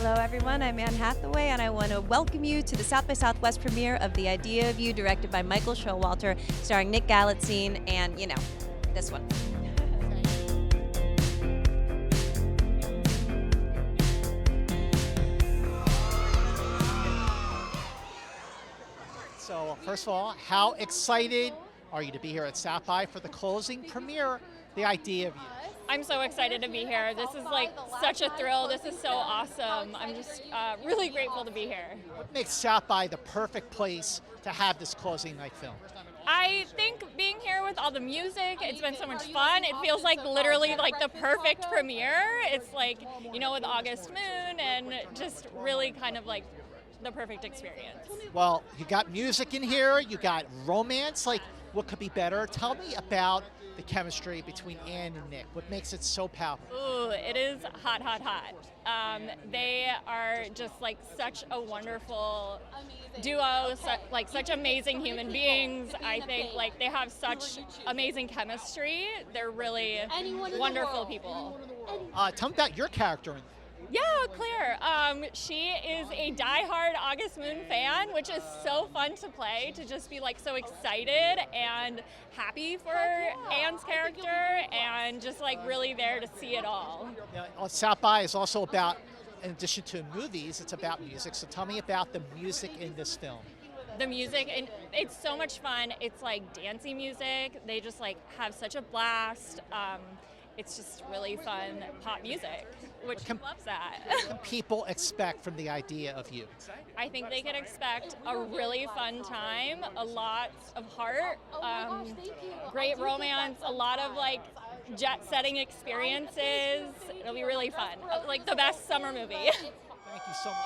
Hello everyone, I'm Anne Hathaway and I want to welcome you to the South by Southwest premiere of The Idea of You, directed by Michael Showalter, starring Nick Galitzine and, you know, this one. So first of all, how excited are you to be here at South by for the closing premiere, The Idea of You? I'm so excited to be here. This is like such a thrill. This is so awesome. I'm just really grateful to be here. What makes South by the perfect place to have this closing night film? I think being here with all the music, it's been so much fun. It feels like literally like the perfect premiere. It's like, you know, with August Moon and just really kind of like the perfect experience. Well, you got music in here, you got romance, like what could be better? Tell me about the chemistry between Anne and Nick. What makes it so powerful? Ooh, it is hot, hot, hot. They are just like such a wonderful duo, like such amazing human beings. I think like they have such amazing chemistry. They're really wonderful people. Tell me about your character. Yeah, Claire. She is a diehard August Moon fan, which is so fun to play, to just be like so excited and happy for Anne's character and just like really there to see it all. South by is also about, in addition to movies, it's about music. So tell me about the music in this film. The music, and it's so much fun. It's like dancey music. They just like have such a blast. It's just really fun pop music, which loves that. What can people expect from The Idea of You? I think they can expect a really fun time, a lot of heart, great romance, a lot of like jet-setting experiences. It'll be really fun, like the best summer movie. Thank you so much.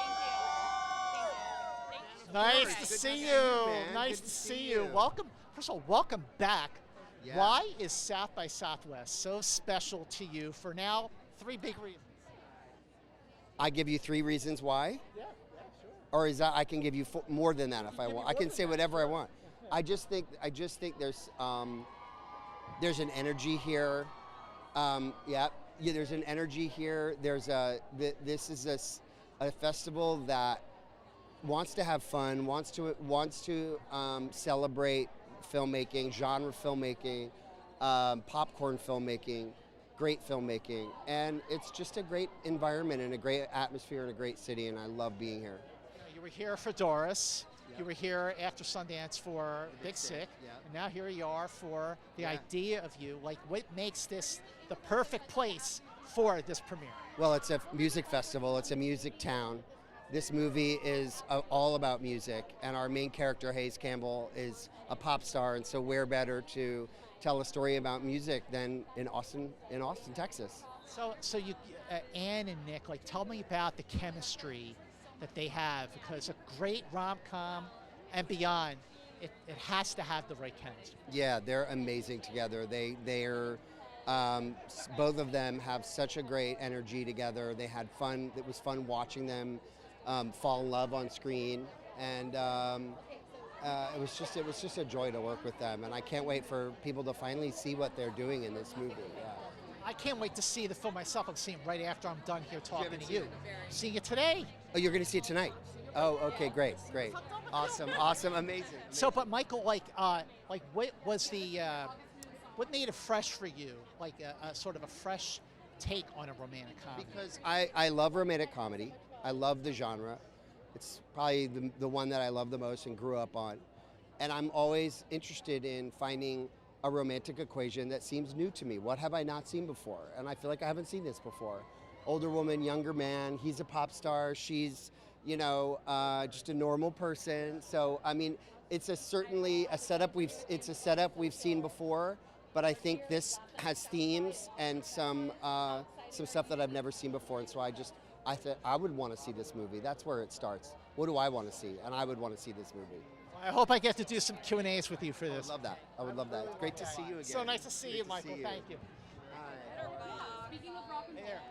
Nice to see you. Nice to see you. Welcome. First of all, welcome back. Yeah. Why is South by Southwest so special to you for now 3 big reasons? I give you 3 reasons why? Yeah, sure. Or is that I can give you more than that if I want. I can say whatever I want. I just think there's an energy here. There's an energy here. This is a festival that wants to have fun, wants to celebrate filmmaking, genre filmmaking, popcorn filmmaking, great filmmaking, and it's just a great environment and a great atmosphere and a great city, and I love being here. You were here for Doris, you were here after Sundance for Big Sick, and now here you are for The Idea of You. Like, what makes this the perfect place for this premiere? Well, it's a music festival, it's a music town. This movie is all about music, and our main character, Hayes Campbell, is a pop star, and so where better to tell a story about music than in Austin, Texas. So you, Anne and Nick, like, tell me about the chemistry that they have, because a great rom-com and beyond, it has to have the right chemistry. Yeah, they're amazing together. They're both of them have such a great energy together. They had fun. It was fun watching them fall in love on screen, and it was just a joy to work with them, and I can't wait for people to finally see what they're doing in this movie. Yeah. I can't wait to see the film myself. I'm seeing it right after I'm done here talking to you. Seeing it today. Oh, you're going to see it tonight? Oh, okay, great. Awesome, amazing. So, but Michael, what was what made it fresh for you? Like a sort of a fresh take on a romantic comedy? Because I love romantic comedy. I love the genre. It's probably the one that I love the most and grew up on. And I'm always interested in finding a romantic equation that seems new to me. What have I not seen before? And I feel like I haven't seen this before. Older woman, younger man, he's a pop star, she's, just a normal person. So, I mean, it's certainly a setup we've seen before, but I think this has themes and some stuff that I've never seen before. And so I thought I would want to see this movie. That's where it starts. What do I want to see? And I would want to see this movie. I hope I get to do some Q&As with you for this. I would love that. It's great to see you again. So nice to see you, Michael. Thank you.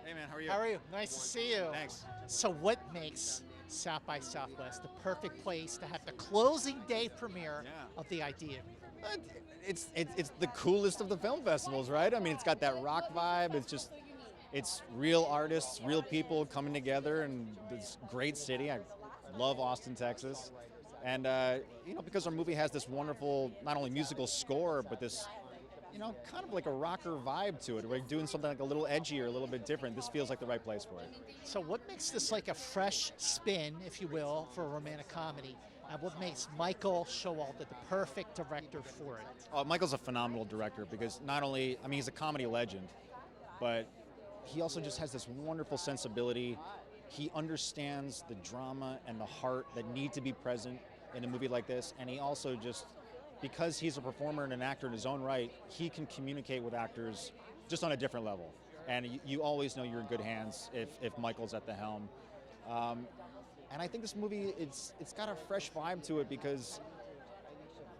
Hey man, how are you? How are you? Nice to see you. Thanks. So what makes South by Southwest the perfect place to have the closing day premiere of The Idea? It's the coolest of the film festivals, right? I mean, it's got that rock vibe. It's just It's real artists, real people coming together in this great city. I love Austin, Texas. And, because our movie has this wonderful, not only musical score, but this, kind of like a rocker vibe to it. We're doing something like a little edgier, a little bit different. This feels like the right place for it. So what makes this like a fresh spin, if you will, for a romantic comedy? And what makes Michael Showalter the perfect director for it? Oh, Michael's a phenomenal director because not only, he's a comedy legend, but he also just has this wonderful sensibility. He understands the drama and the heart that need to be present in a movie like this, and he also just, because he's a performer and an actor in his own right, he can communicate with actors just on a different level. And you always know you're in good hands if Michael's at the helm. And I think this movie, it's got a fresh vibe to it because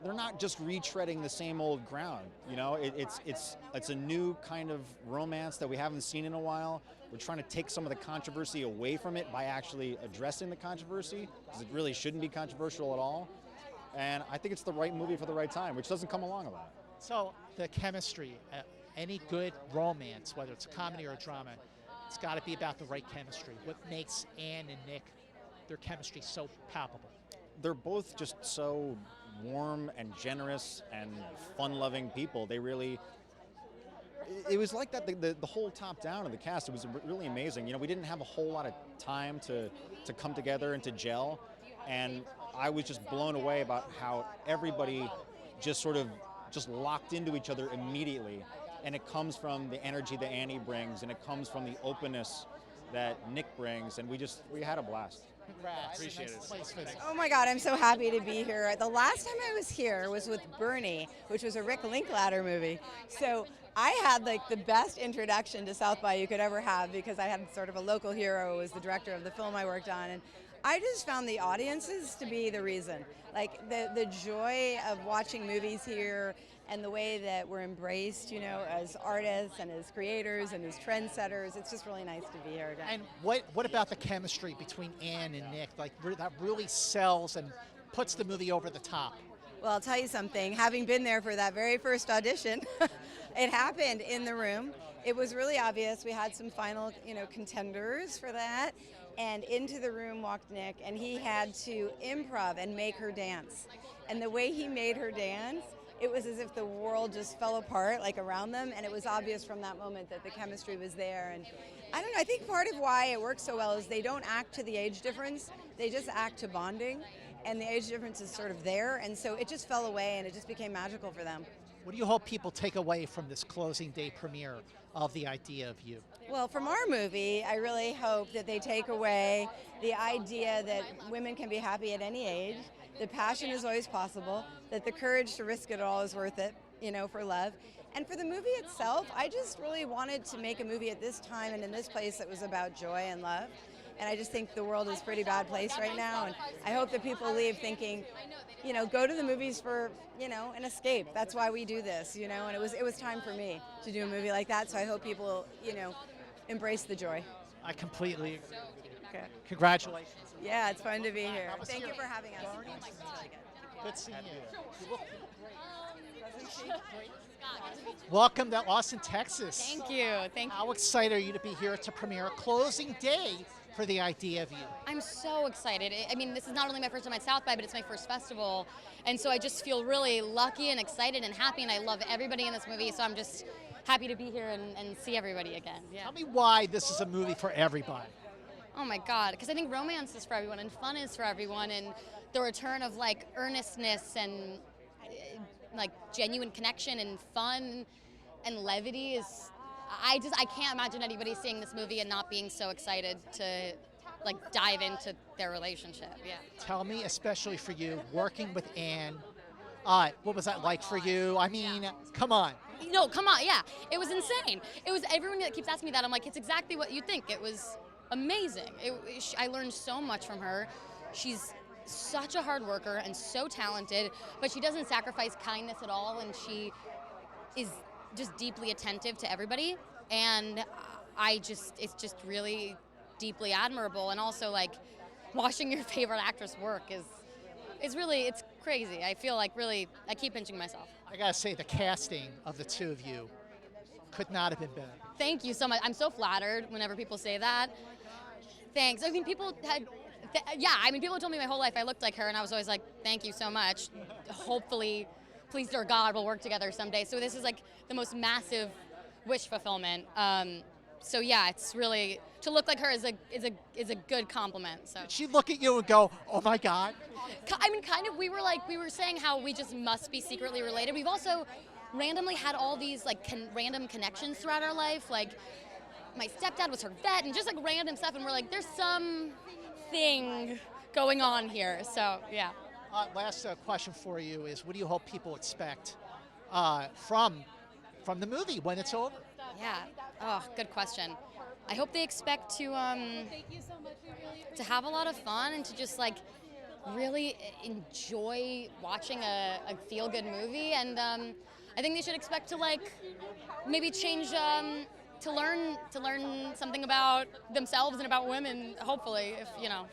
they're not just retreading the same old ground. It's a new kind of romance that we haven't seen in a while. We're trying to take some of the controversy away from it by actually addressing the controversy, because it really shouldn't be controversial at all. And I think it's the right movie for the right time, which doesn't come along a lot. So the chemistry, any good romance, whether it's a comedy or a drama, it's got to be about the right chemistry. What makes Anne and Nick, their chemistry, so palpable? They're both just so warm and generous and fun-loving people. They really, it was like that the whole top down of the cast. It was really amazing. We didn't have a whole lot of time to come together and to gel, and I was just blown away about how everybody just locked into each other immediately. And it comes from the energy that Annie brings, and it comes from the openness that Nick brings, and we had a blast. Congrats. Appreciate nice it. Place for this. Oh my God, I'm so happy to be here. The last time I was here was with Bernie, which was a Rick Linklater movie. So I had like the best introduction to South by you could ever have, because I had sort of a local hero who was the director of the film I worked on. And I just found the audiences to be the reason. Like the joy of watching movies here and the way that we're embraced, as artists and as creators and as trendsetters. It's just really nice to be here again. And what about the chemistry between Anne and Nick? Like that really sells and puts the movie over the top. Well, I'll tell you something. Having been there for that very first audition, it happened in the room. It was really obvious. We had some final, contenders for that. And into the room walked Nick, and he had to improv and make her dance. And the way he made her dance, it was as if the world just fell apart, like around them, and it was obvious from that moment that the chemistry was there. And I don't know, I think part of why it works so well is they don't act to the age difference, they just act to bonding, and the age difference is sort of there, and so it just fell away and it just became magical for them. What do you hope people take away from this closing day premiere of The Idea of You? Well, from our movie, I really hope that they take away the idea that women can be happy at any age, that passion is always possible, that the courage to risk it all is worth it, for love. And for the movie itself, I just really wanted to make a movie at this time and in this place that was about joy and love. And I just think the world is a pretty bad place right now, and I hope that people leave thinking, go to the movies for, an escape. That's why we do this, and it was time for me to do a movie like that, so I hope people, embrace the joy. I completely agree. Okay. Congratulations. Yeah, it's fun to be here. Thank you for having us. It's really good. Good seeing you. You look great. Welcome to Austin, Texas. Thank you. How excited are you to be here to premiere closing day for The Idea of You? I'm so excited. This is not only my first time at South by, but it's my first festival. And so I just feel really lucky and excited and happy, and I love everybody in this movie. So I'm just happy to be here and see everybody again. Yeah. Tell me why this is a movie for everybody. Oh my God, because I think romance is for everyone and fun is for everyone, and the return of like earnestness and like genuine connection and fun and levity is, I can't imagine anybody seeing this movie and not being so excited to like dive into their relationship. Yeah. Tell me, especially for you, working with Anne, what was that like for you? Come on. No, come on, yeah. It was insane. It was, everyone that keeps asking me that, I'm like, it's exactly what you think. It was amazing. I learned so much from her. She's such a hard worker and so talented, but she doesn't sacrifice kindness at all, and she is just deeply attentive to everybody. And it's just really deeply admirable. And also, like, watching your favorite actress work is really, it's crazy. I feel like really, I keep pinching myself. I gotta say, the casting of the two of you could not have been better. Thank you so much. I'm so flattered whenever people say that. Thanks. I mean, people had, people told me my whole life I looked like her, and I was always like, thank you so much. Hopefully, please dear God, we'll work together someday. So this is like the most massive wish fulfillment. So yeah, it's really, to look like her is a good compliment. So Did she look at you and go, oh my God? I mean, kind of, we were saying how we just must be secretly related. We've also randomly had all these like random connections throughout our life. Like my stepdad was her vet and just like random stuff. And we're like, there's something going on here. So yeah. Last question for you is, what do you hope people expect from the movie when it's over? Yeah. Oh, good question. I hope they expect to have a lot of fun and to just like really enjoy watching a feel-good movie, and I think they should expect to like maybe change to learn something about themselves and about women. Hopefully, if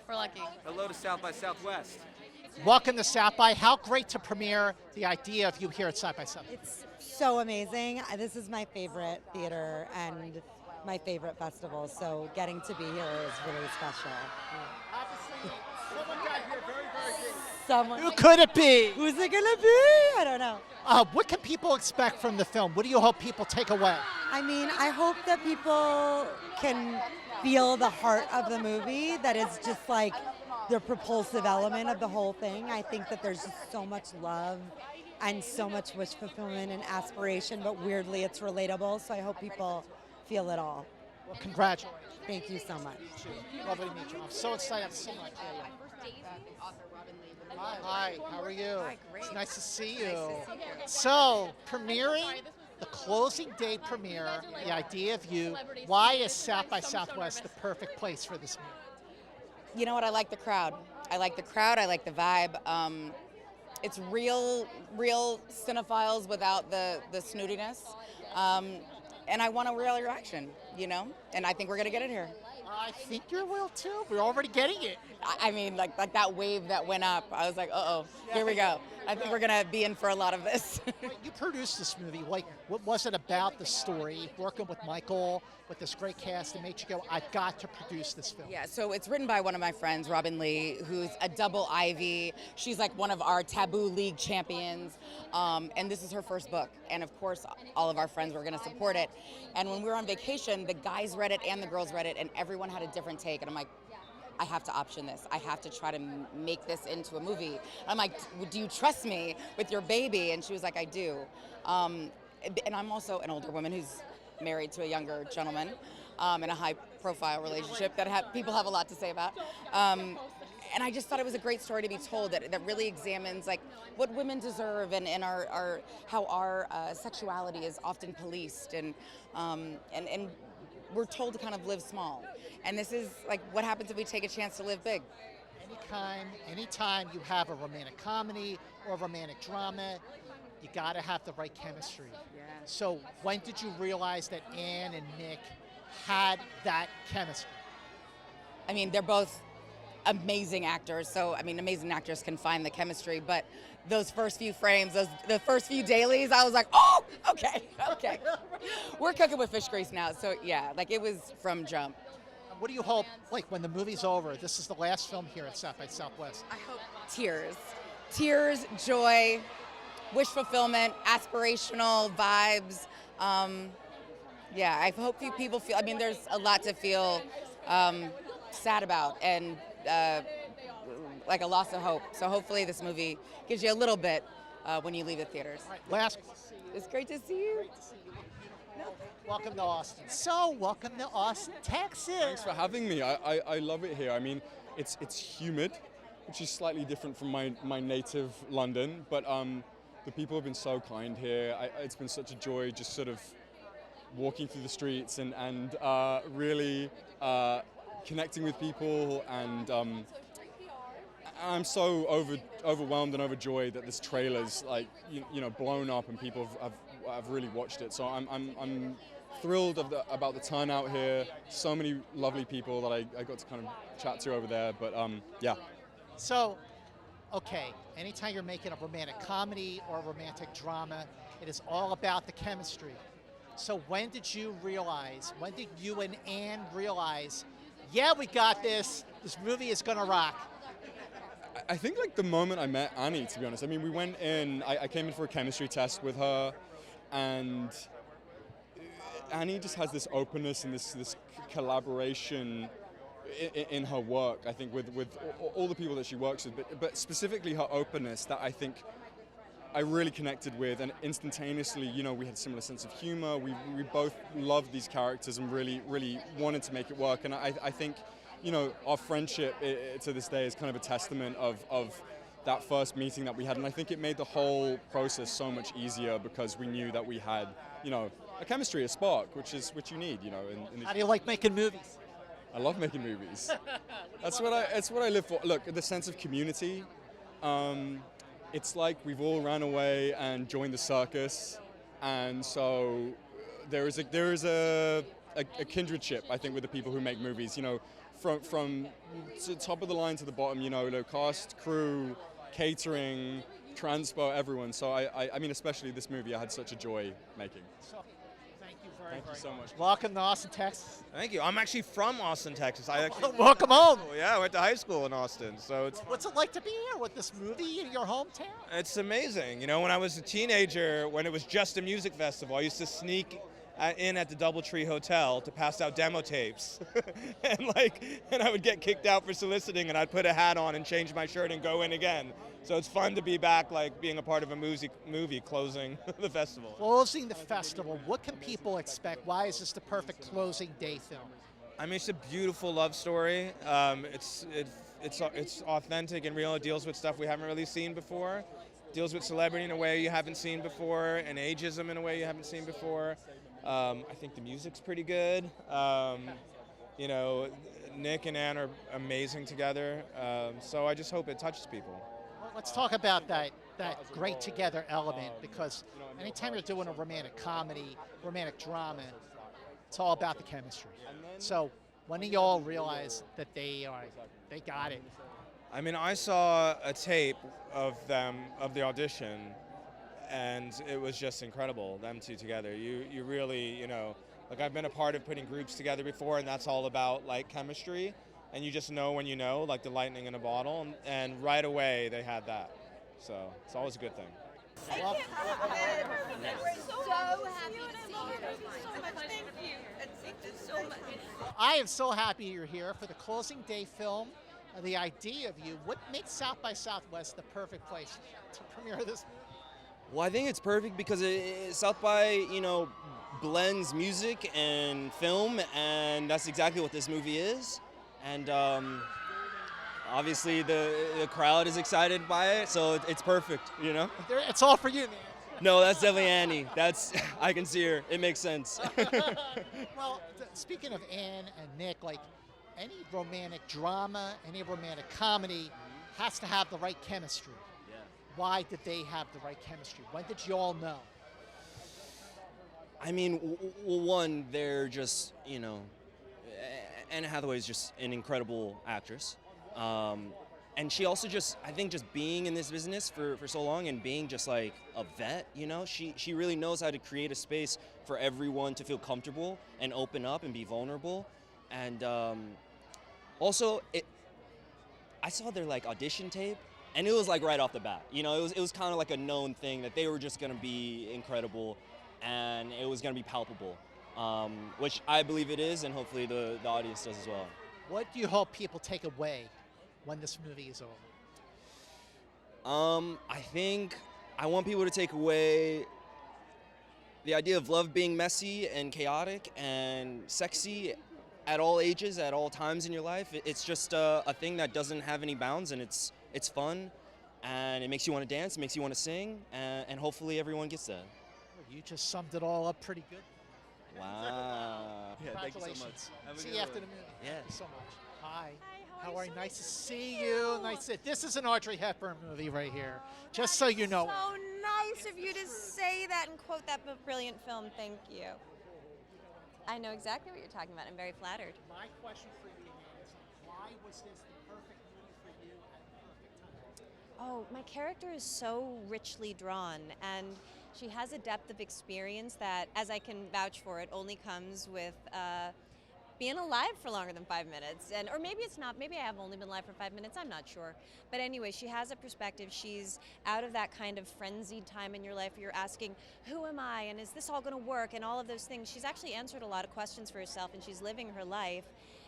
we're lucky. Hello to South by Southwest. Welcome to South by. How great to premiere the idea of you here at South by Southwest. It's so amazing. This is my favorite theater and my favorite festival, so getting to be here is really special. Someone got here very, very good. Someone. Who could it be? Who's it gonna be? I don't know. What can people expect from the film? What do you hope people take away? I mean, I hope that people can feel the heart of the movie, that it's just like the propulsive element of the whole thing. I think that there's just so much love and so much wish fulfillment and aspiration, but weirdly it's relatable, so I hope people feel it all. Well, congratulations. Thank you so much. Lovely to meet you. I'm so excited. I'm so much. Hi, how are you? Hi, great. It's nice to see you. Nice to see you. So, premiering the closing day premiere, the idea of you. Why is South by Southwest the perfect place for this movie? You know what? I like the crowd. I like the crowd. I like the vibe. It's real cinephiles without the snootiness. And I want a real reaction, and I think we're gonna get it here. I think you will too. We're already getting it. I mean, like that wave that went up, I was like, uh-oh, here we go. I think we're gonna be in for a lot of this. You produced this movie. Like, what was it about the story, working with Michael, with this great cast, that made you go, I've got to produce this film? Yeah, so it's written by one of my friends, Rubin, who's a double Ivy. She's like one of our Taboo League champions, and this is her first book. And of course, all of our friends were gonna support it. And when we were on vacation, the guys read it and the girls read it, and everyone had a different take. And I'm like, I have to option this. I have to try to make this into a movie. I'm like, do you trust me with your baby? And she was like, I do. And I'm also an older woman who's married to a younger gentleman in a high-profile relationship that people have a lot to say about. And I just thought it was a great story to be told that really examines like what women deserve and how our sexuality is often policed and we're told to kind of live small. And this is like what happens if we take a chance to live big. Anytime you have a romantic comedy or a romantic drama, you gotta have the right chemistry. Yeah. So when did you realize that Anne and Nick had that chemistry? I mean, they're both amazing actors, so I mean, amazing actors can find the chemistry, but those first few frames, the first few dailies, I was like, oh, okay. We're cooking with fish grease now, so yeah, like it was from jump. What do you hope, like when the movie's over, this is the last film here at South by Southwest? I hope tears, joy, wish fulfillment, aspirational vibes. Yeah, I hope people feel, I mean, there's a lot to feel sad about and like a loss of hope. So hopefully this movie gives you a little bit when you leave the theaters. Last. It's great to see you. Welcome to Austin. So, welcome to Austin, Texas. Thanks for having me. I love it here. I mean, it's humid, which is slightly different from my native London, but the people have been so kind here. It's been such a joy just sort of walking through the streets and really connecting with people, and I'm so overwhelmed and overjoyed that this trailer's like blown up and people have really watched it. So I'm thrilled about the turnout here. So many lovely people that I got to kind of chat to over there. But yeah. So, okay, anytime you're making a romantic comedy or a romantic drama, it is all about the chemistry. So when did you realize, when did you and Anne realize, yeah, we got this, this movie is gonna rock? I think like the moment I met Annie, to be honest. I mean, we went in, I came in for a chemistry test with her, and Annie just has this openness and this collaboration in her work, I think, with all the people that she works with, but specifically her openness that I think I really connected with, and instantaneously, you know, we had a similar sense of humor. We both loved these characters and really wanted to make it work. And I think, you know, our friendship to this day is kind of a testament of that first meeting that we had. And I think it made the whole process so much easier because we knew that we had, you know, a chemistry, a spark, which you need, you know. How do you like making movies? I love making movies. It's what I live for. Look, the sense of community. It's like we've all ran away and joined the circus, and so there is a kindredship, I think, with the people who make movies. You know, from the top of the line to the bottom. You know, the cast, crew, catering, transpo, everyone. So I mean, especially this movie, I had such a joy making. Thank you so much. Welcome to Austin, Texas. Thank you. I'm actually from Austin, Texas. I actually welcome home. Yeah, I went to high school in Austin, so it's. What's it like to be here with this movie in your hometown? It's amazing. You know, when I was a teenager, when it was just a music festival, I used to sneak in at the DoubleTree Hotel to pass out demo tapes, and I would get kicked out for soliciting, and I'd put a hat on and change my shirt and go in again. So it's fun to be back, like being a part of a movie closing the festival. Closing the festival, what can people expect? Why is this the perfect closing day film? I mean, it's a beautiful love story. It's authentic and real. It deals with stuff we haven't really seen before. Deals with celebrity in a way you haven't seen before, and ageism in a way you haven't seen before. I think the music's pretty good. You know, Nick and Anne are amazing together. So I just hope it touches people. Well, let's talk about that great together element, because anytime you're doing a romantic comedy, romantic drama, it's all about the chemistry. So when do y'all realize that they got it? I mean, I saw a tape of them, of the audition, and it was just incredible, them two together. You really, you know, like I've been a part of putting groups together before, and that's all about like chemistry, and you just know when you know, like the lightning in a bottle, and right away they had that. So it's always a good thing. We're so happy to see you. Thank you. Thank you so much. I am so happy you're here for the closing day film. The idea of you, what makes South by Southwest the perfect place to premiere this movie? Well, I think it's perfect because South by, you know, blends music and film, and that's exactly what this movie is. And obviously the crowd is excited by it, so it's perfect, you know? It's all for you, man. No, that's definitely Annie. I can see her. It makes sense. Well, speaking of Anne and Nick, like any romantic drama, any romantic comedy has to have the right chemistry. Yeah. Why did they have the right chemistry? When did you all know? I mean, well, one, they're just, you know, Anne Hathaway is just an incredible actress. And she also just, I think just being in this business for so long and being just like a vet, you know, she really knows how to create a space for everyone to feel comfortable and open up and be vulnerable. And also, I saw their like audition tape, and it was like right off the bat, you know, it was kind of like a known thing that they were just gonna be incredible, and it was gonna be palpable, which I believe it is, and hopefully the audience does as well. What do you hope people take away when this movie is over? I think I want people to take away the idea of love being messy and chaotic and sexy at all ages, at all times in your life. It's just a thing that doesn't have any bounds, and it's fun, and it makes you want to dance, it makes you want to sing, and hopefully everyone gets that. You just summed it all up pretty good. Wow. Yeah, thank you so Congratulations. much. See you after the movie. Yeah. Thank you so much. Hi. How are you? Nice to see you. Nice to. This is an Audrey Hepburn movie right here. Just so you know. So nice of you to say that and quote that brilliant film. Thank you. I know exactly what you're talking about. I'm very flattered. My question for you is, why was this the perfect movie for you at the perfect time? Oh, my character is so richly drawn, and She has a depth of experience that, as I can vouch for it, only comes with being alive for longer than 5 minutes. Or maybe it's not, maybe I have only been alive for 5 minutes, I'm not sure. But anyway, she has a perspective. She's out of that kind of frenzied time in your life where you're asking, who am I, and is this all gonna work, and all of those things. She's actually answered a lot of questions for herself, and she's living her life.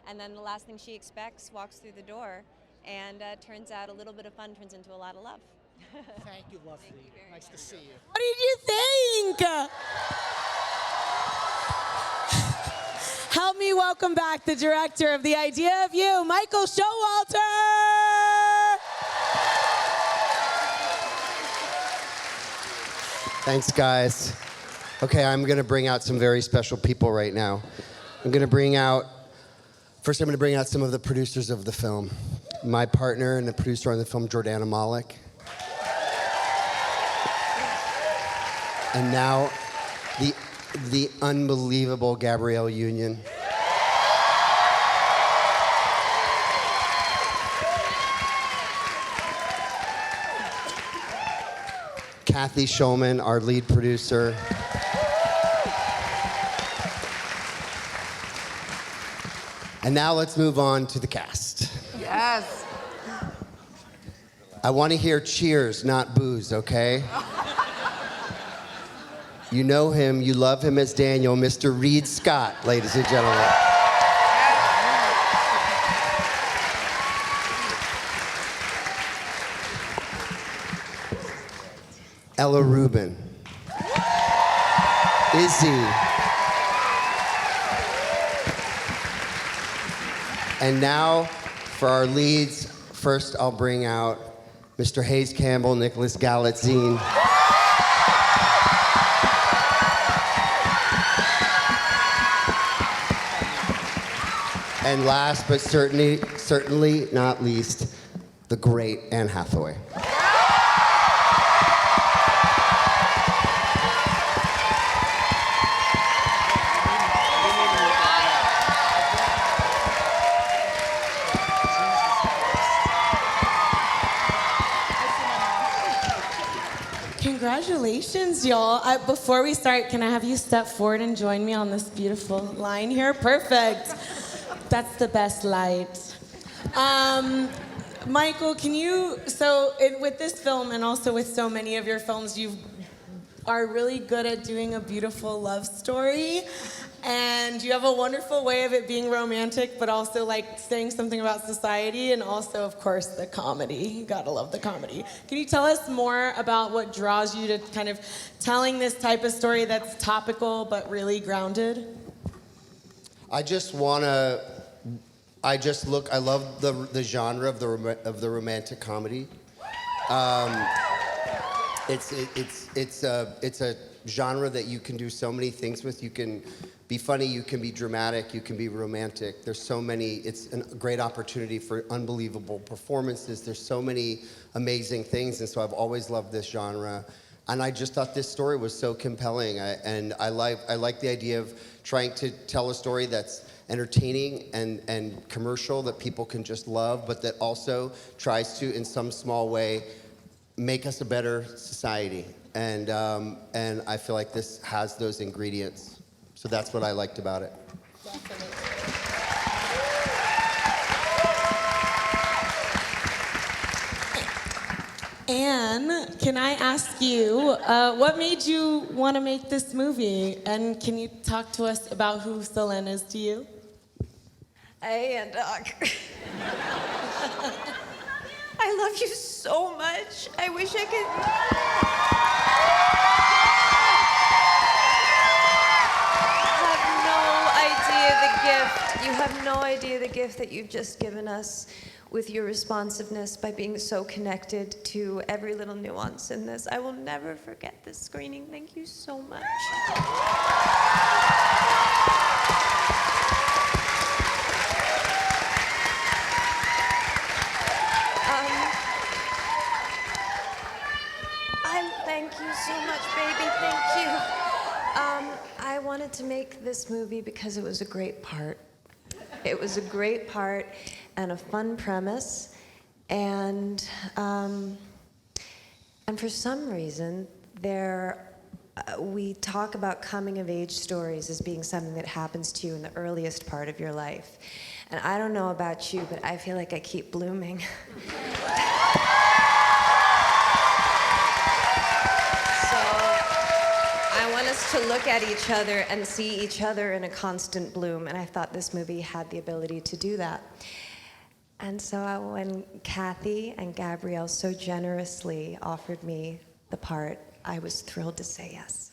And then the last thing she expects walks through the door, and turns out a little bit of fun turns into a lot of love. Thank you, lovely. Thank you very nice to see you. What did you think? Help me welcome back the director of The Idea of You, Michael Showalter! Thanks, guys. Okay, I'm going to bring out some very special people right now. I'm going to bring out some of the producers of the film. My partner and the producer on the film, Jordana Malik. And now, the unbelievable Gabrielle Union. Kathy Schulman, our lead producer. And now let's move on to the cast. Yes. I want to hear cheers, not boos, okay? You know him, you love him as Daniel, Mr. Reid Scott, ladies and gentlemen. Ella Rubin. Izzy. And now, for our leads, first I'll bring out Mr. Hayes Campbell, Nicholas Galitzine. And last but certainly not least, the great Anne Hathaway. Congratulations, y'all. Before we start, can I have you step forward and join me on this beautiful line here? Perfect. That's the best light. Michael, can you, with this film and also with so many of your films, you are really good at doing a beautiful love story. And you have a wonderful way of it being romantic, but also like saying something about society, and also, of course, the comedy. You gotta love the comedy. Can you tell us more about what draws you to kind of telling this type of story that's topical but really grounded? I love the genre of the romantic comedy. It's a genre that you can do so many things with. You can be funny, you can be dramatic, you can be romantic. There's so many, it's a great opportunity for unbelievable performances. There's so many amazing things, and so I've always loved this genre. And I just thought this story was so compelling. I like the idea of trying to tell a story that's entertaining and commercial, that people can just love, but that also tries to, in some small way, make us a better society. And I feel like this has those ingredients. So that's what I liked about it. Anne, can I ask you, what made you want to make this movie? And can you talk to us about who Solène is to you? Hey, and I love you so much. I wish I could. You have no idea the gift that you've just given us with your responsiveness by being so connected to every little nuance in this. I will never forget this screening. Thank you so much. Thank you so much, baby. Thank you. I wanted to make this movie because it was a great part. It was a great part and a fun premise, and for some reason there we talk about coming of age stories as being something that happens to you in the earliest part of your life. And I don't know about you, but I feel like I keep blooming. So I want us to look at each other and see each other in a constant bloom, and I thought this movie had the ability to do that. And so when Kathy and Gabrielle so generously offered me the part, I was thrilled to say yes.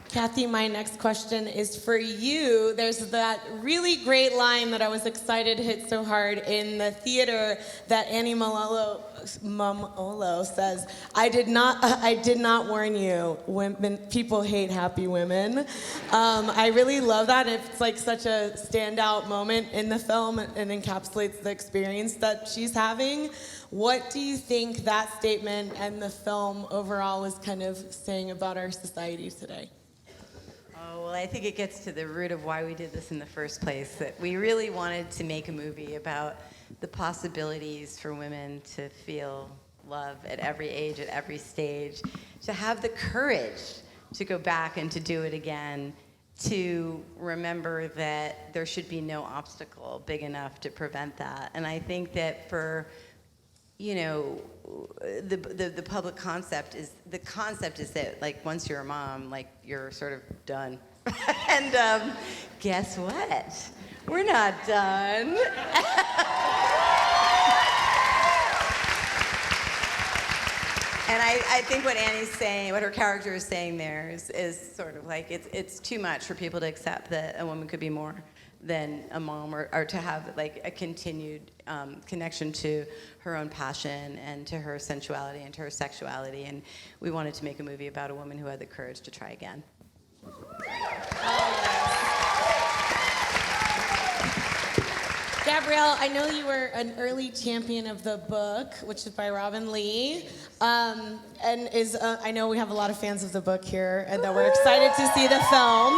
Kathy, my next question is for you. There's that really great line that I was excited hit so hard in the theater that Annie Mumolo says, I did not warn you, women, people hate happy women. I really love that. It's like such a standout moment in the film and encapsulates the experience that she's having. What do you think that statement and the film overall was kind of saying about our society today? Well, I think it gets to the root of why we did this in the first place, that we really wanted to make a movie about the possibilities for women to feel love at every age, at every stage, to have the courage to go back and to do it again, to remember that there should be no obstacle big enough to prevent that. And I think that for, you know, the public concept is that, like, once you're a mom, like, you're sort of done. And guess what? We're not done. And I think what Annie's saying, what her character is saying there is sort of like, it's too much for people to accept that a woman could be more than a mom, or to have like a continued connection to her own passion and to her sensuality and to her sexuality. And we wanted to make a movie about a woman who had the courage to try again. Gabrielle, I know you were an early champion of the book, which is by Robin Lee, and I know we have a lot of fans of the book here, and that we're excited to see the film.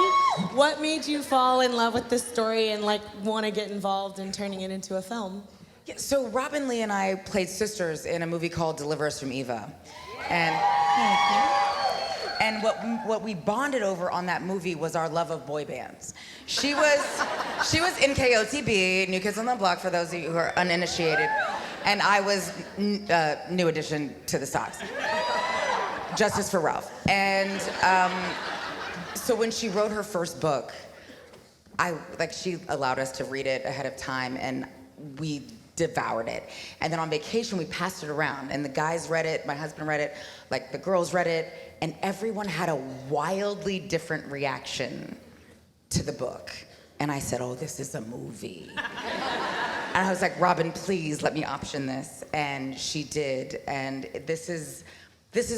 What made you fall in love with this story and like want to get involved in turning it into a film? Yeah, so Robin Lee and I played sisters in a movie called Deliver Us from Eva, and what we bonded over on that movie was our love of boy bands. She was in KOTB, New Kids on the Block, for those of you who are uninitiated, and I was New Addition to the Sox. Justice for Ralph. And so when she wrote her first book, she allowed us to read it ahead of time, and we devoured it. And then on vacation, we passed it around, and the guys read it, my husband read it, like the girls read it, and everyone had a wildly different reaction to the book. And I said, oh, this is a movie. And I was like, Robin, please let me option this. And she did. And this is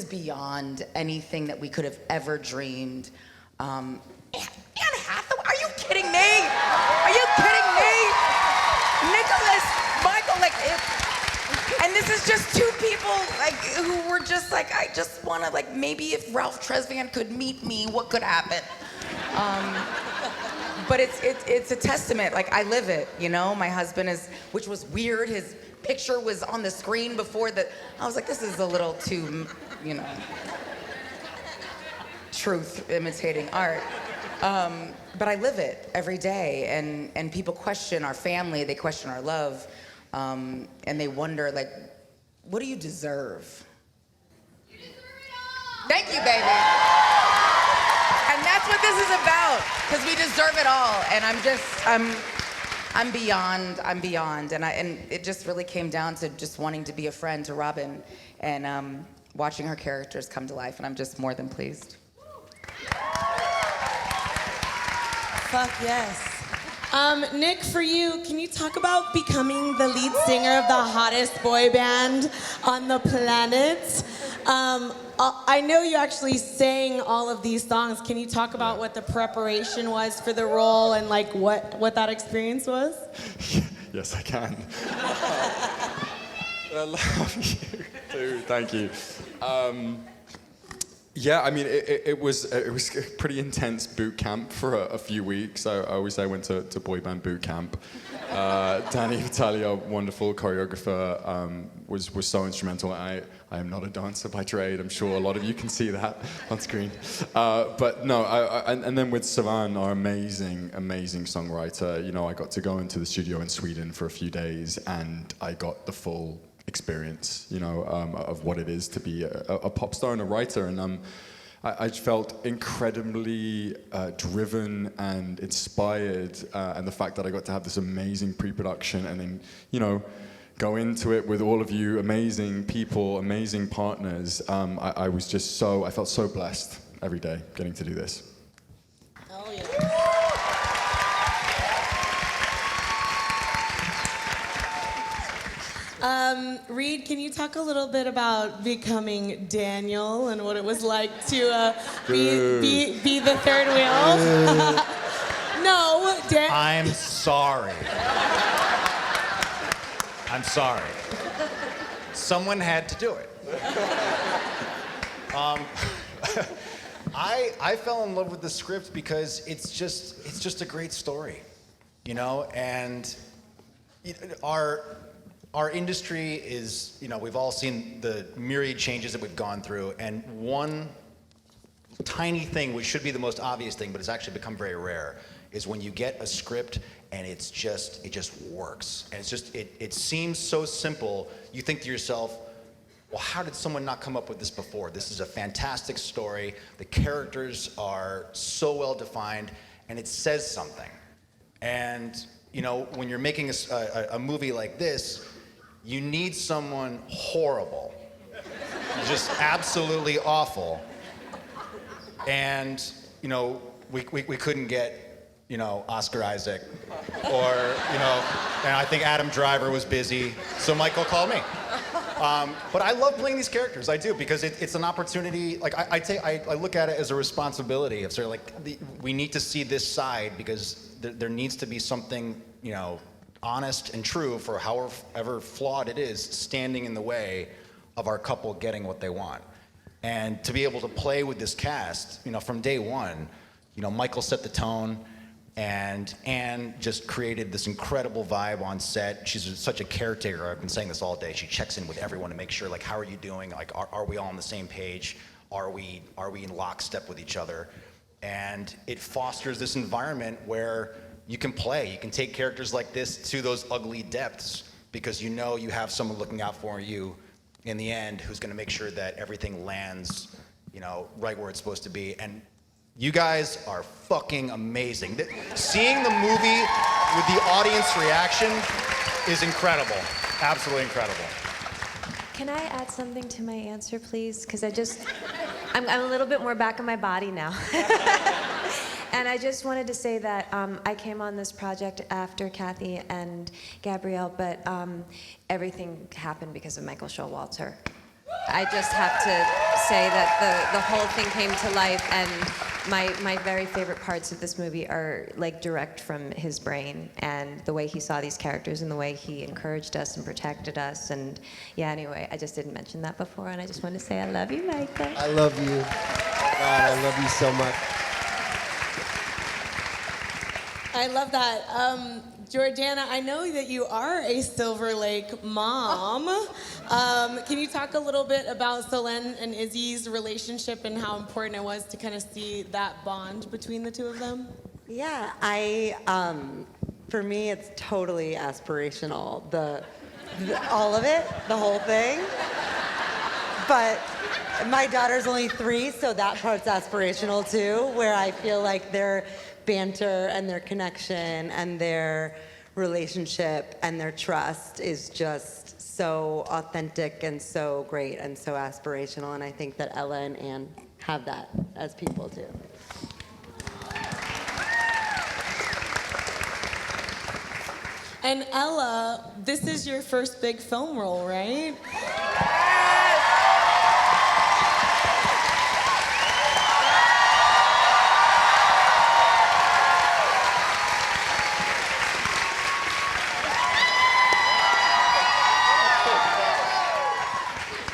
beyond anything that we could have ever dreamed. Anne Hathaway, are you kidding me? Are you kidding me? Nicholas, Michael, like, and this is just two people, like, who were just like, I just want to, like, maybe if Ralph Tresvant could meet me, what could happen? But it's a testament. Like, I live it, you know? My husband is, which was weird, his picture was on the screen before the, I was like, this is a little too, you know, truth imitating art. But I live it every day, and people question our family, they question our love, and they wonder, like, what do you deserve? You deserve it all! Thank you, baby. And that's what this is about, because we deserve it all. And I'm beyond, and it just really came down to just wanting to be a friend to Robin, and watching her characters come to life, and I'm just more than pleased. Fuck yes. Nick, for you, can you talk about becoming the lead singer of the hottest boy band on the planet? I know you actually sang all of these songs. Can you talk about what the preparation was for the role and like what that experience was? Yes, I can. I love you too. Thank you. Yeah, I mean, it was a pretty intense boot camp for a few weeks. I always say I went to boy band boot camp. Danny Vitalia, wonderful choreographer, was so instrumental. I am not a dancer by trade. I'm sure a lot of you can see that on screen. But no, and then with Savan, our amazing songwriter, you know, I got to go into the studio in Sweden for a few days, and I got the full experience, you know, of what it is to be a pop star and a writer. And I felt incredibly driven and inspired, and the fact that I got to have this amazing pre-production and then, you know, go into it with all of you amazing people, amazing partners. I felt so blessed every day getting to do this. Oh, yeah. Reid, can you talk a little bit about becoming Daniel and what it was like to be the third wheel? No, I'm sorry. I'm sorry. Someone had to do it. I fell in love with the script because it's just a great story, you know, and our industry is, you know, we've all seen the myriad changes that we've gone through, and one tiny thing, which should be the most obvious thing, but it's actually become very rare, is when you get a script and it just works. And it seems so simple. You think to yourself, well, how did someone not come up with this before? This is a fantastic story. The characters are so well defined, and it says something. And, you know, when you're making a movie like this, you need someone horrible, just absolutely awful. And, you know, we couldn't get, you know, Oscar Isaac, or, you know, and I think Adam Driver was busy, so Michael called me. But I love playing these characters, I do, because it's an opportunity. Like I look at it as a responsibility of sort of like we need to see this side, because there needs to be something, you know, honest and true, for however flawed it is, standing in the way of our couple getting what they want. And to be able to play with this cast, you know, from day one, you know, Michael set the tone, and Anne just created this incredible vibe on set. She's such a caretaker. I've been saying this all day. She checks in with everyone to make sure, like, how are you doing? Like, are we all on the same page? Are we in lockstep with each other? And it fosters this environment where you can play. You can take characters like this to those ugly depths, because you know you have someone looking out for you in the end who's going to make sure that everything lands, you know, right where it's supposed to be. And you guys are fucking amazing. Seeing the movie with the audience reaction is incredible. Absolutely incredible. Can I add something to my answer, please? Because I'm a little bit more back in my body now. And I just wanted to say that I came on this project after Kathy and Gabrielle, but everything happened because of Michael Showalter. I just have to say that the whole thing came to life, and my very favorite parts of this movie are like direct from his brain, and the way he saw these characters and the way he encouraged us and protected us. And yeah, anyway, I just didn't mention that before, and I just wanted to say I love you, Michael. I love you. God, I love you so much. I love that. Jordana, I know that you are a Silver Lake mom. Can you talk a little bit about Solène and Izzy's relationship and how important it was to kind of see that bond between the two of them? Yeah, for me, it's totally aspirational. All of it, the whole thing. But my daughter's only 3, so that part's aspirational too, where I feel like their banter and their connection and their relationship and their trust is just so authentic and so great and so aspirational. And I think that Ella and Anne have that as people too. And Ella, this is your first big film role, right?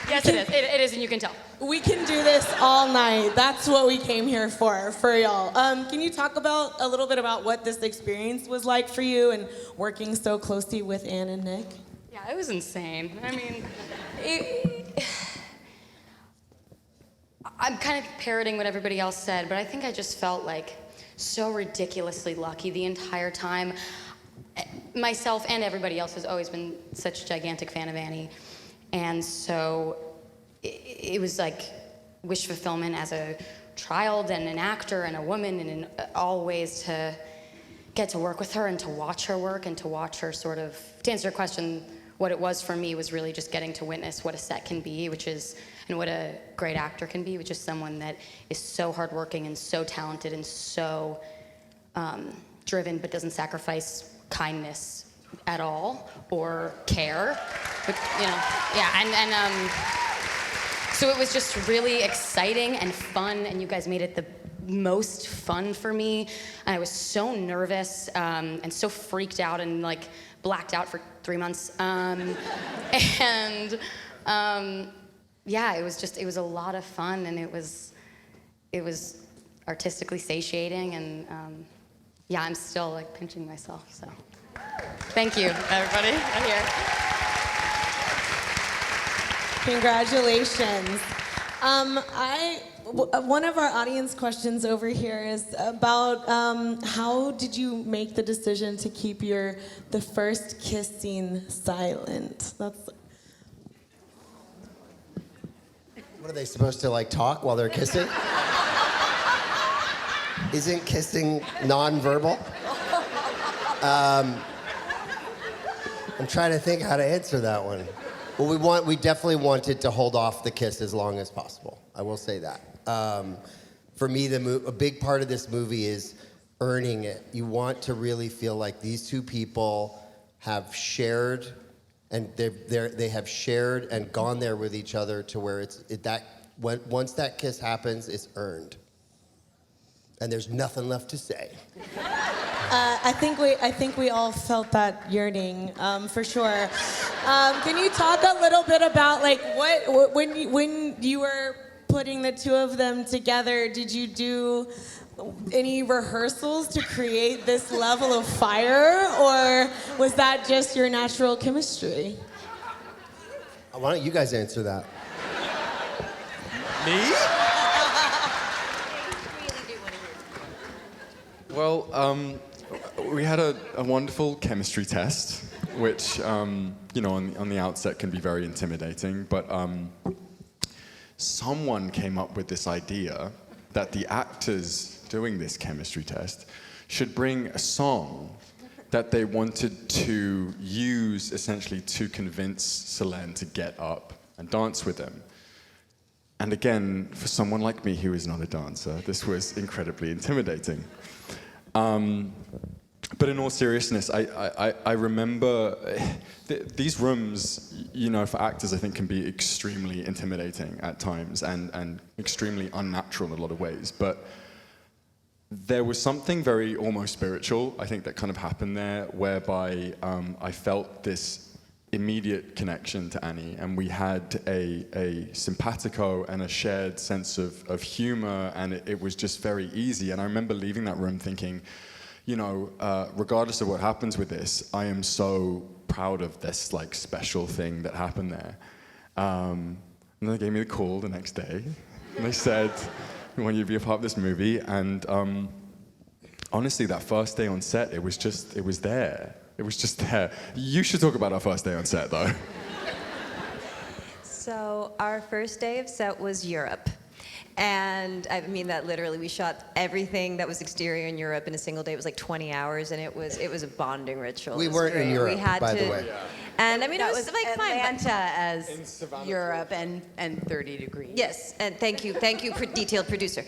Yes, it is. It is, and you can tell. We can do this all night. That's what we came here for y'all. Can you talk about a little bit about what this experience was like for you and working so closely with Anne and Nick? Yeah, it was insane. I mean, I'm kind of parroting what everybody else said, but I think I just felt like so ridiculously lucky the entire time. Myself and everybody else has always been such a gigantic fan of Annie. And so it was like wish fulfillment as a child and an actor and a woman and in all ways to get to work with her and to watch her work and to watch her sort of, to answer your question, what it was for me was really just getting to witness what a set can be, which is, and what a great actor can be, which is someone that is so hardworking and so talented and so driven, but doesn't sacrifice kindness at all or care. But, you know, yeah, and so it was just really exciting and fun, and you guys made it the most fun for me. I was so nervous and so freaked out and like blacked out for 3 months. Yeah, it was a lot of fun, and it was artistically satiating, and yeah, I'm still like pinching myself, so. Thank you, everybody out here. Congratulations. One of our audience questions over here is about how did you make the decision to keep the first kiss scene silent? What are they supposed to like talk while they're kissing? Isn't kissing non-verbal? I'm trying to think how to answer that one. Well, we definitely wanted to hold off the kiss as long as possible. I will say that. For me, a big part of this movie is earning it. You want to really feel like these two people have shared, and they have shared and gone there with each other to where once that kiss happens, it's earned, and there's nothing left to say. I think we all felt that yearning, for sure. Can you talk a little bit about like when you were putting the two of them together? Did you do any rehearsals to create this level of fire, or was that just your natural chemistry? Why don't you guys answer that? Me? Well, we had a wonderful chemistry test, which, you know, on the outset can be very intimidating, but someone came up with this idea that the actors doing this chemistry test should bring a song that they wanted to use essentially to convince Solène to get up and dance with them. And again, for someone like me who is not a dancer, this was incredibly intimidating. But in all seriousness, I remember these rooms, you know, for actors, I think can be extremely intimidating at times and extremely unnatural in a lot of ways. But there was something very almost spiritual, I think, that kind of happened there, whereby I felt this immediate connection to Annie, and we had a simpatico and a shared sense of humor, and it was just very easy. And I remember leaving that room thinking, you know, regardless of what happens with this, I am so proud of this like special thing that happened there. And they gave me the call the next day, and they said, we want you to be a part of this movie. And honestly, that first day on set, it was there. It was just there. You should talk about our first day on set, though. So our first day of set was Europe. And I mean that literally, we shot everything that was exterior in Europe in a single day. It was like 20 hours, and it was a bonding ritual. We weren't in Europe, by the way. And I mean, that it was like Atlanta fine. as Europe and 30 degrees. Yes, and thank you, detailed producer.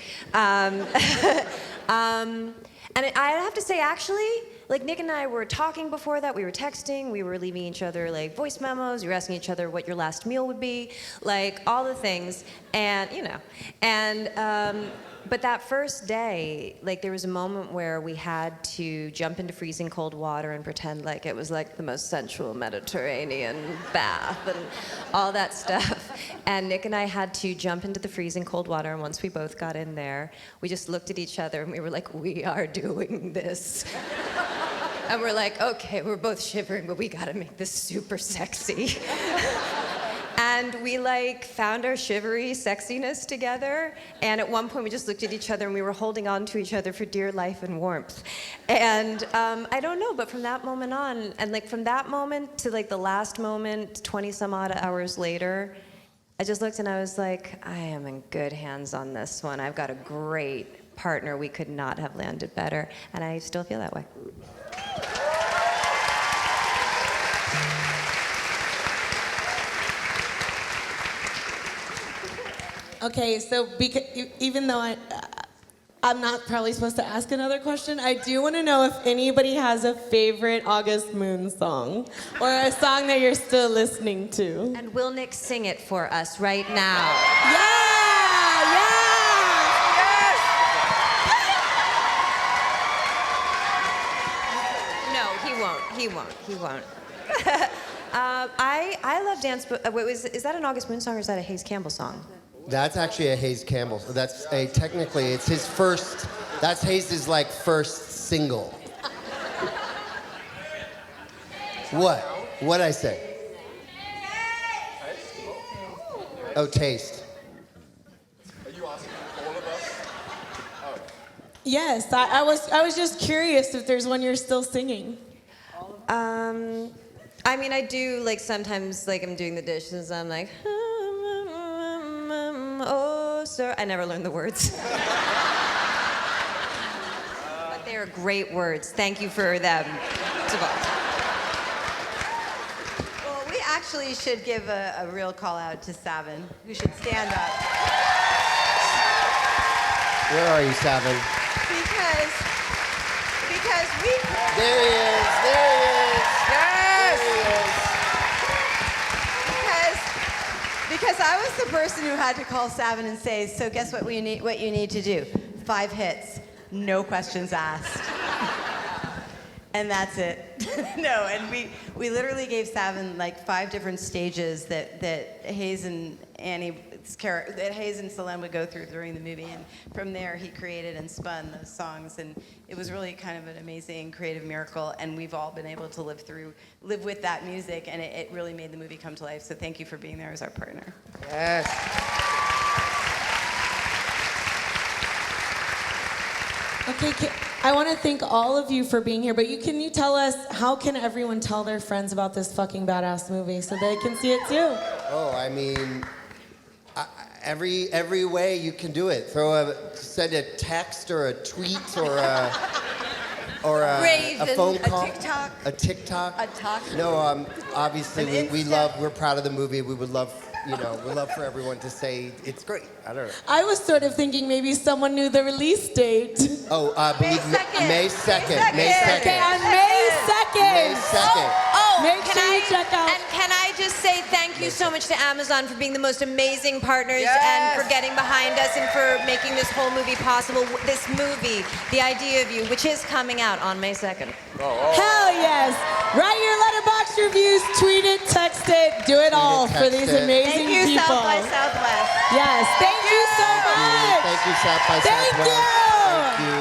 And I have to say, actually, like Nick and I were talking before that. We were texting. We were leaving each other like voice memos. We were asking each other what your last meal would be, like all the things, and you know, and. But that first day, like there was a moment where we had to jump into freezing cold water and pretend like it was like the most sensual Mediterranean bath and all that stuff. And Nick and I had to jump into the freezing cold water, and once we both got in there, we just looked at each other and we were like, we are doing this. And we're like, okay, we're both shivering, but we gotta make this super sexy. And we like found our shivery sexiness together. And at one point we just looked at each other and we were holding on to each other for dear life and warmth. And I don't know, but from that moment on, and like from that moment to like the last moment, 20 some odd hours later, I just looked and I was like, I am in good hands on this one. I've got a great partner. We could not have landed better. And I still feel that way. Okay, so even though I'm not probably supposed to ask another question, I do want to know if anybody has a favorite August Moon song or a song that you're still listening to. And will Nick sing it for us right now? No, he won't. I love dance, but is that an August Moon song or is that a Hayes Campbell song? That's actually a Hayes Campbell. That's technically, it's his first, that's Hayes' like first single. What? What'd I say? Oh, taste. Are you asking all of us? Oh. Yes, I was just curious if there's one you're still singing. I mean, I do, like, sometimes, like, I'm doing the dishes, I'm like, oh, sir. I never learned the words. But they are great words. Thank you for them. Well, we actually should give a real call out to Savin, who should stand up. Where are you, Savin? Because we... There he is, there he is. Yes! There he is. Because I was the person who had to call Savin and say, so guess what you need to do? 5 hits, no questions asked. And that's it. No, and we literally gave Savin like 5 different stages that Hayes and Solène would go through during the movie, and from there he created and spun those songs, and it was really kind of an amazing creative miracle, and we've all been able to live with that music, and it really made the movie come to life. So thank you for being there as our partner. Yes. Okay, I want to thank all of you for being here, but can you tell us, how can everyone tell their friends about this fucking badass movie so they can see it too? Oh, I mean, every way you can do it. Send a text or a tweet or a phone call. A TikTok. No, obviously we're proud of the movie. We would love, we'd love for everyone to say it's great. I don't know. I was sort of thinking maybe someone knew the release date. Oh, May 2nd. May 2nd. May 2nd. On May 2nd. May 2nd. Make sure you check out. And can I just say thank you so much to Amazon for being the most amazing partners and for getting behind us and for making this whole movie possible. This movie, The Idea of You, which is coming out on May 2nd. Hell yes. Write your letterbox reviews, tweet it, text it, do it all for these amazing people. Thank you, South by Southwest. Yes, thank you so much. Thank you, South by Southwest. Thank you.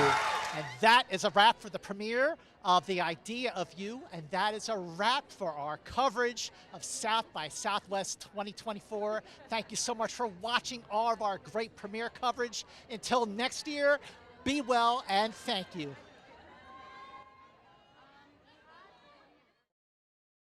And that is a wrap for the premiere of The Idea of You, and that is a wrap for our coverage of South by Southwest 2024. Thank you so much for watching all of our great premiere coverage. Until next year, be well and thank you.